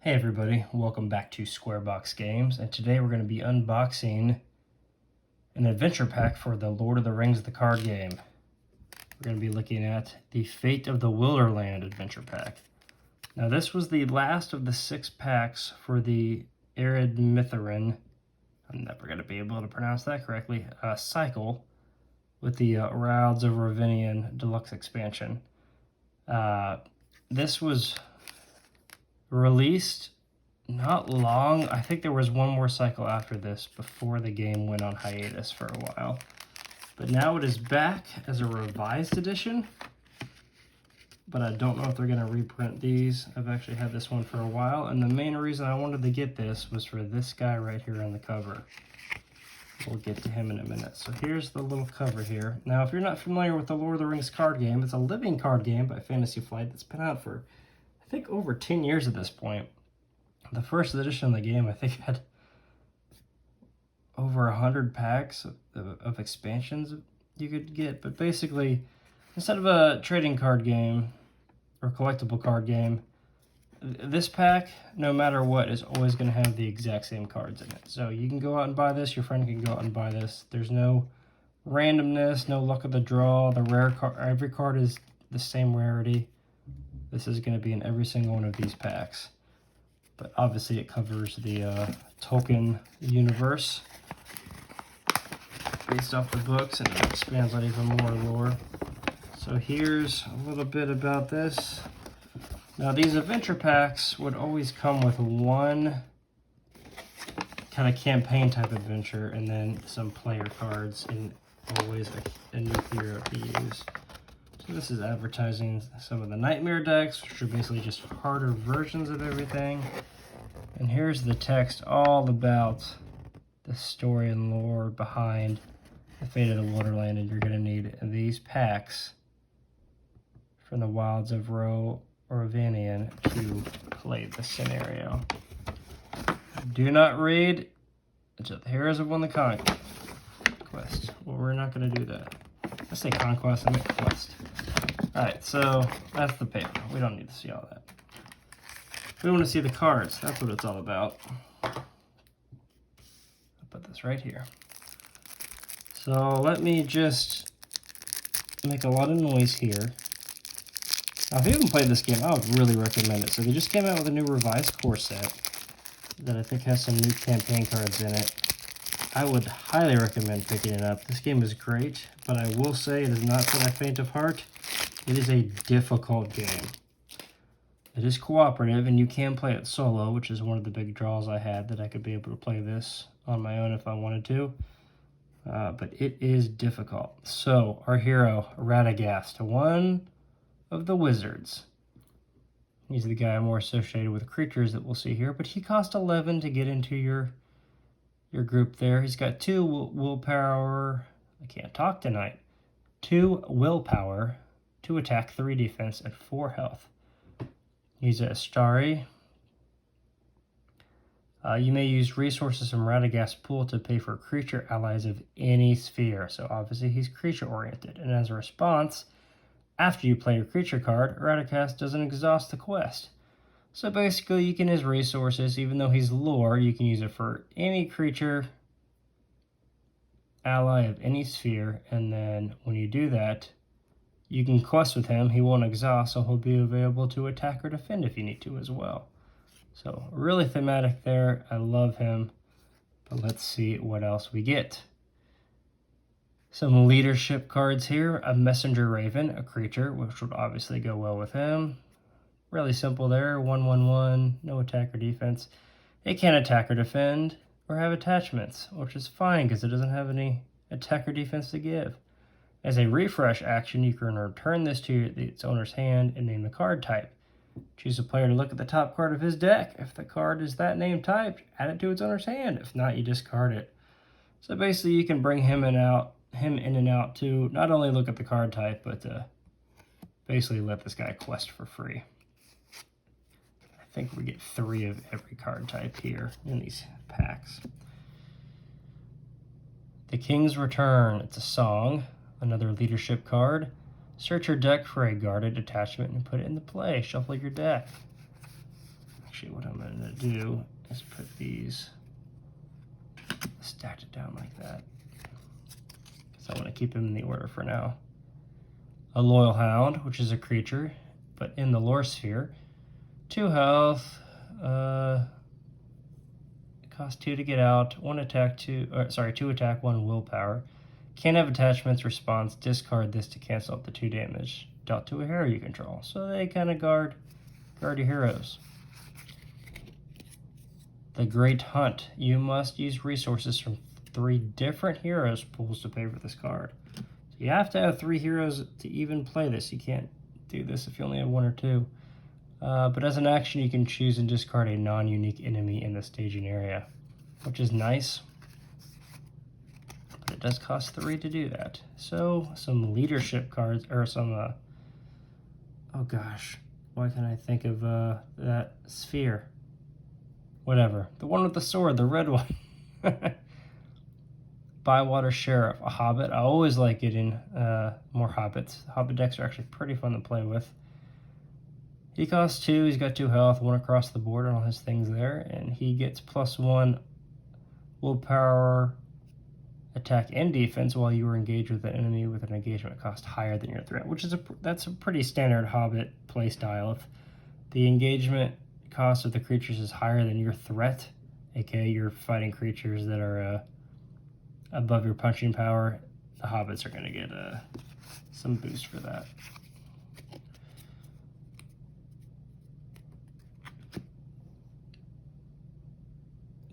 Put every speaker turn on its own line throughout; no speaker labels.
Hey everybody, welcome back to Squarebox Games, and today we're going to be unboxing an adventure pack for the Lord of the Rings the card game. We're going to be looking at the Fate of the Wilderland adventure pack. Now this was the last of the 6 packs for the Arid Mitharin, I'm never going to be able to pronounce that correctly, cycle with the Wilds of Ravinian Deluxe expansion. This was released not long. I think there was one more cycle after this before the game went on hiatus for a while. But now it is back as a revised edition. But I don't know if they're going to reprint these. I've actually had this one for a while, and the main reason I wanted to get this was for this guy right here on the cover. We'll get to him in a minute. So here's the little cover here. Now, if you're not familiar with the Lord of the Rings card game, it's a living card game by Fantasy Flight that's been out for, I think, over 10 years at this point. The first edition of the game, I think, had over 100 packs of expansions you could get. But basically, instead of a trading card game or collectible card game, this pack, no matter what, is always going to have the exact same cards in it. So you can go out and buy this, your friend can go out and buy this. There's no randomness, no luck of the draw. The rare card, every card is the same rarity. This is going to be in every single one of these packs. But obviously it covers the Tolkien universe based off the books, and it expands on even more lore. So here's a little bit about this. Now these adventure packs would always come with one kind of campaign type adventure and then some player cards and always a new hero to use. So this is advertising some of the Nightmare decks, which are basically just harder versions of everything. And here's the text all about the story and lore behind the Fate of the Wilderland, and you're going to need these packs from the Wilds of Ravinian to play the scenario. Do not read the Heroes of the Conquest. Well, we're not going to do that. I say Conquest, I meant Quest. Alright, so that's the paper. We don't need to see all that. We want to see the cards. That's what it's all about. I'll put this right here. So let me just make a lot of noise here. Now, if you haven't played this game, I would really recommend it. So they just came out with a new revised core set that I think has some new campaign cards in it. I would highly recommend picking it up. This game is great, but I will say it is not for the faint of heart. It is a difficult game. It is cooperative, and you can play it solo, which is one of the big draws I had, that I could be able to play this on my own if I wanted to. But it is difficult. So, our hero, Radagast, one of the wizards. He's the guy more associated with creatures that we'll see here, but he cost 11 to get into your group there. He's got 2 willpower. I can't talk tonight. 2 willpower, 2 attack, 3 defense, and 4 health. He's a Astari. You may use resources from Radagast's pool to pay for creature allies of any sphere. So obviously he's creature oriented. And as a response, after you play your creature card, Radagast doesn't exhaust the quest. So basically you can use resources, even though he's lore, you can use it for any creature ally of any sphere. And then when you do that, you can quest with him. He won't exhaust, so he'll be available to attack or defend if you need to as well. So really thematic there. I love him. But let's see what else we get. Some leadership cards here. A Messenger Raven, a creature, which would obviously go well with him. Really simple there. 1/1/1, no attack or defense. It can attack or defend or have attachments, which is fine because it doesn't have any attack or defense to give. As a refresh action, you can return this to its owner's hand and name the card type. Choose a player to look at the top card of his deck. If the card is that name typed, add it to its owner's hand. If not, you discard it. So basically, you can bring him in and out to not only look at the card type, but basically let this guy quest for free. I think we get 3 of every card type here in these packs. The King's Return. It's a song. Another leadership card. Search your deck for a guarded attachment and put it into play. Shuffle your deck. Actually, what I'm going to do is put these, stacked it down like that. So I want to keep them in the order for now. A Loyal Hound, which is a creature, but in the lore sphere. 2 health. It costs 2 to get out. 2 attack, 1 willpower. Can't have attachments, response. Discard this to cancel up the 2 damage dealt to a hero you control. So they kind of guard your heroes. The Great Hunt. You must use resources from 3 different heroes pools to pay for this card. So you have to have 3 heroes to even play this. You can't do this if you only have 1 or 2. But as an action, you can choose and discard a non-unique enemy in the staging area, which is nice. But it does cost 3 to do that. So some leadership cards, or some, oh gosh, why can't I think of that sphere? Whatever. The one with the sword, the red one. Bywater Sheriff, a hobbit. I always like getting more hobbits. Hobbit decks are actually pretty fun to play with. He costs 2, he's got 2 health, 1 across the board on all his things there, and he gets +1 willpower, attack, and defense while you are engaged with an enemy with an engagement cost higher than your threat, which is that's a pretty standard Hobbit playstyle. If the engagement cost of the creatures is higher than your threat, aka you're fighting creatures that are above your punching power, the Hobbits are going to get some boost for that.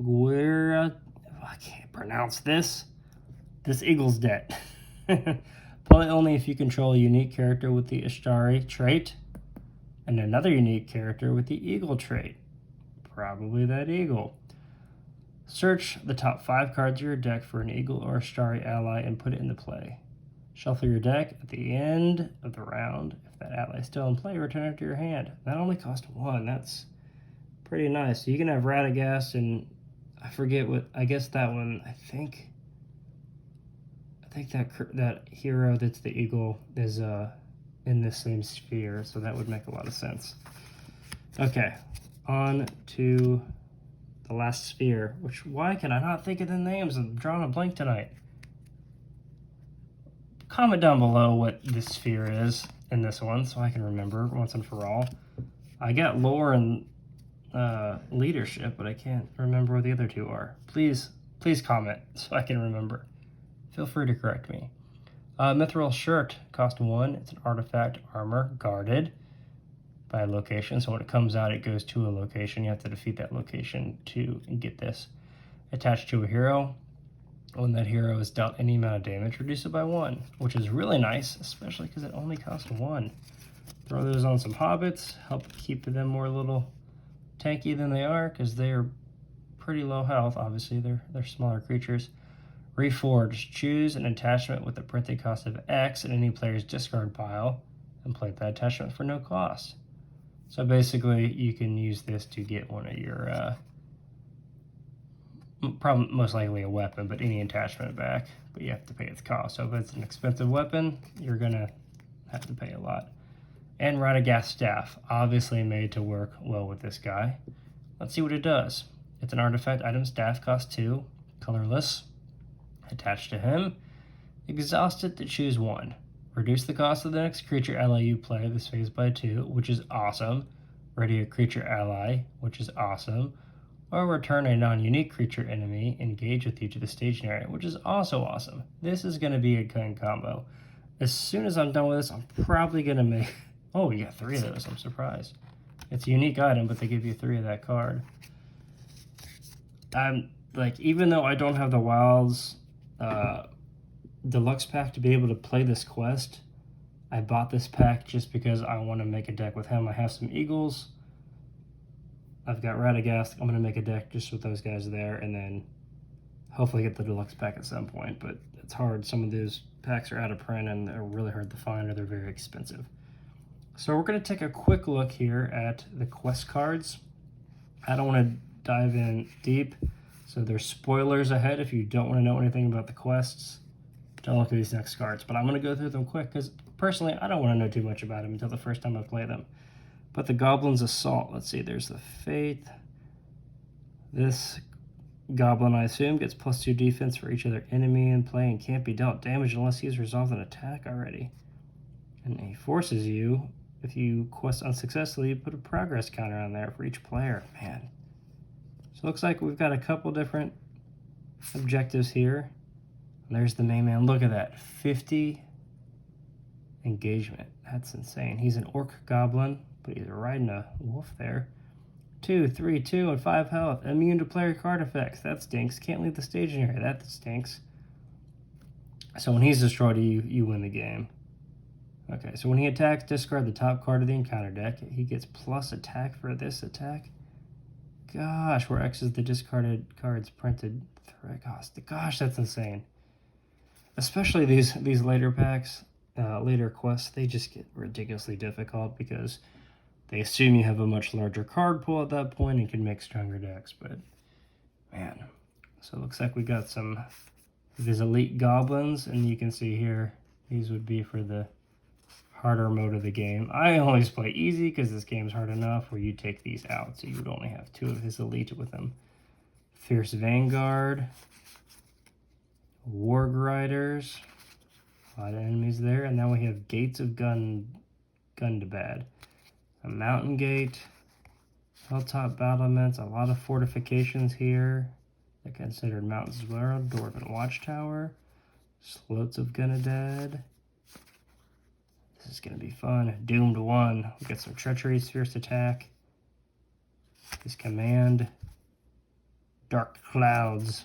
I can't pronounce this. This Eagle's debt. Play only if you control a unique character with the Ishtari trait and another unique character with the Eagle trait. Probably that Eagle. Search the top 5 cards of your deck for an Eagle or Ishtari ally and put it into play. Shuffle your deck at the end of the round. If that ally is still in play, return it to your hand. That only costs 1. That's pretty nice. So you can have Radagast and I forget what, I guess that one, I think that hero that's the Eagle is in the same sphere, so that would make a lot of sense. Okay, on to the last sphere, which, why can I not think of the names? I'm drawing a blank tonight. Comment down below what this sphere is in this one so I can remember once and for all. I got lore and leadership, but I can't remember what the other 2 are. Please comment so I can remember. Feel free to correct me. Mithril Shirt cost 1. It's an artifact, armor, guarded by a location. So when it comes out, it goes to a location. You have to defeat that location to get this. Attached to a hero. When that hero is dealt any amount of damage, reduce it by 1, which is really nice, especially because it only costs 1. Throw those on some hobbits, help keep them more little tanky than they are, because they are pretty low health. Obviously, they're smaller creatures. Reforge. Choose an attachment with a printing cost of X in any player's discard pile and play that attachment for no cost. So basically, you can use this to get one of your, probably most likely a weapon, but any attachment back, but you have to pay its cost. So if it's an expensive weapon, you're going to have to pay a lot. And Radagast Staff, obviously made to work well with this guy. Let's see what it does. It's an artifact item. Staff cost 2, colorless. Attached to him, exhausted to choose 1. Reduce the cost of the next creature ally you play this phase by 2, which is awesome. Ready a creature ally, which is awesome. Or return a non-unique creature enemy engage with you to the staging area, which is also awesome. This is going to be a good combo. As soon as I'm done with this, I'm probably going to make... Oh, you got 3 of those. I'm surprised. It's a unique item, but they give you 3 of that card. Like, even though I don't have the Wilds deluxe pack to be able to play this quest, I bought this pack just because I want to make a deck with him. I have some Eagles. I've got Radagast. I'm going to make a deck just with those guys there, and then hopefully get the deluxe pack at some point, but it's hard. Some of those packs are out of print and they're really hard to find, or they're very expensive. So we're going to take a quick look here at the quest cards. I don't want to dive in deep, so there's spoilers ahead. If you don't want to know anything about the quests, don't look at these next cards. But I'm going to go through them quick because personally I don't want to know too much about them until the first time I play them. But the Goblin's Assault, let's see, there's the Faith, This goblin, I assume, gets +2 defense for each other enemy in play and can't be dealt damage unless he has resolved an attack already. And he forces you, if you quest unsuccessfully, you put a progress counter on there for each player. Man. So it looks like we've got a couple different objectives here. And there's the main man. Look at that. 50 engagement. That's insane. He's an orc goblin, but he's riding a wolf there. 2, 3, 2, and 5 health. Immune to player card effects. That stinks. Can't leave the staging area. That stinks. So when he's destroyed, you win the game. Okay, so when he attacks, discard the top card of the encounter deck. He gets plus attack for this attack. Gosh, where X is the discarded cards printed. Gosh, that's insane. Especially these later packs, later quests, they just get ridiculously difficult because they assume you have a much larger card pool at that point and can make stronger decks. But man, so it looks like we got some of these elite goblins, and you can see here these would be for the harder mode of the game. I always play easy because this game's hard enough where you take these out, so you would only have 2 of his elite with him. Fierce Vanguard, Warg Riders, a lot of enemies there, and now we have Gates of Gundabad, a Mountain Gate, Hilltop Battlements, a lot of fortifications here. They're considered mountains as well. Dwarven Watchtower, Sloats of Gunadad. This is going to be fun. Doomed 1. We got some Treachery, Fierce Attack. His Command. Dark Clouds.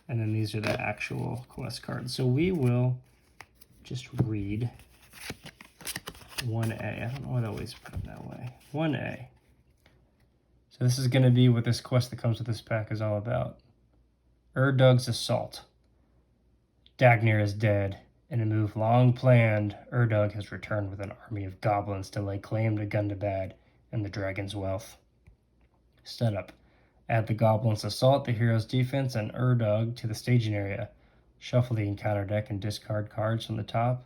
And then these are the actual quest cards. So we will just read 1A. I don't know why they always put them that way. 1A. So this is going to be what this quest that comes with this pack is all about. Urdug's Assault. Dagnir is dead. In a move long planned, Urdug has returned with an army of goblins to lay claim to Gundabad and the dragon's wealth. Setup. Add the goblins' assault, the hero's defense, and Urdug to the staging area. Shuffle the encounter deck and discard cards from the top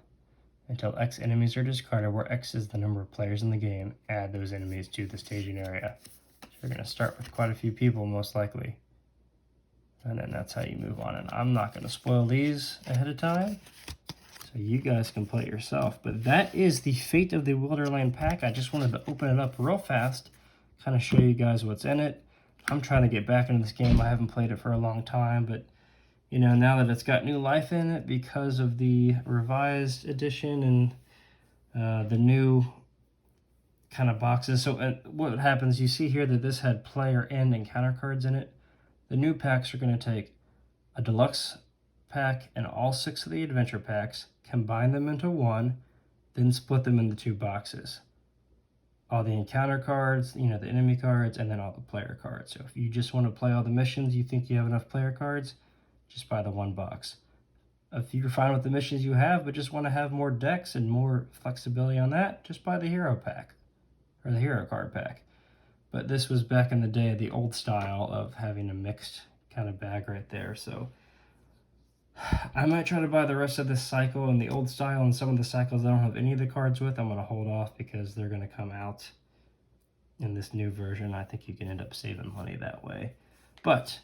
until X enemies are discarded, where X is the number of players in the game. Add those enemies to the staging area. So you're going to start with quite a few people, most likely. And then that's how you move on. And I'm not going to spoil these ahead of time, so you guys can play it yourself. But that is the Fate of the Wilderland pack. I just wanted to open it up real fast, kind of show you guys what's in it. I'm trying to get back into this game. I haven't played it for a long time, but you know, now that it's got new life in it because of the revised edition and the new kind of boxes. So what happens, you see here that this had player and encounter cards in it. The new packs are going to take a deluxe pack and all 6 of the adventure packs, combine them into one, then split them into 2 boxes. All the encounter cards, you know, the enemy cards, and then all the player cards. So if you just want to play all the missions, you think you have enough player cards, just buy the 1 box. If you're fine with the missions you have, but just want to have more decks and more flexibility on that, just buy the hero pack, or the hero card pack. But this was back in the day, the old style of having a mixed kind of bag right there. So I might try to buy the rest of this cycle in the old style, and some of the cycles I don't have any of the cards with, I'm going to hold off because they're going to come out in this new version. I think you can end up saving money that way. But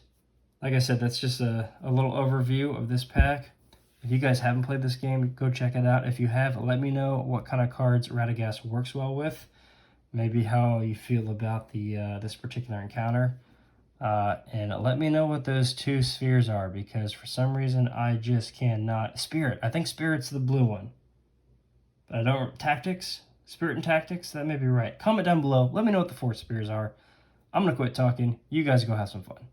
like I said, that's just a little overview of this pack. If you guys haven't played this game, go check it out. If you have, let me know what kind of cards Radagast works well with. Maybe how you feel about the this particular encounter. And let me know what those 2 spheres are, because for some reason I just cannot. Spirit. I think Spirit's the blue one. But I don't. Tactics? Spirit and Tactics? That may be right. Comment down below. Let me know what the 4 spheres are. I'm going to quit talking. You guys go have some fun.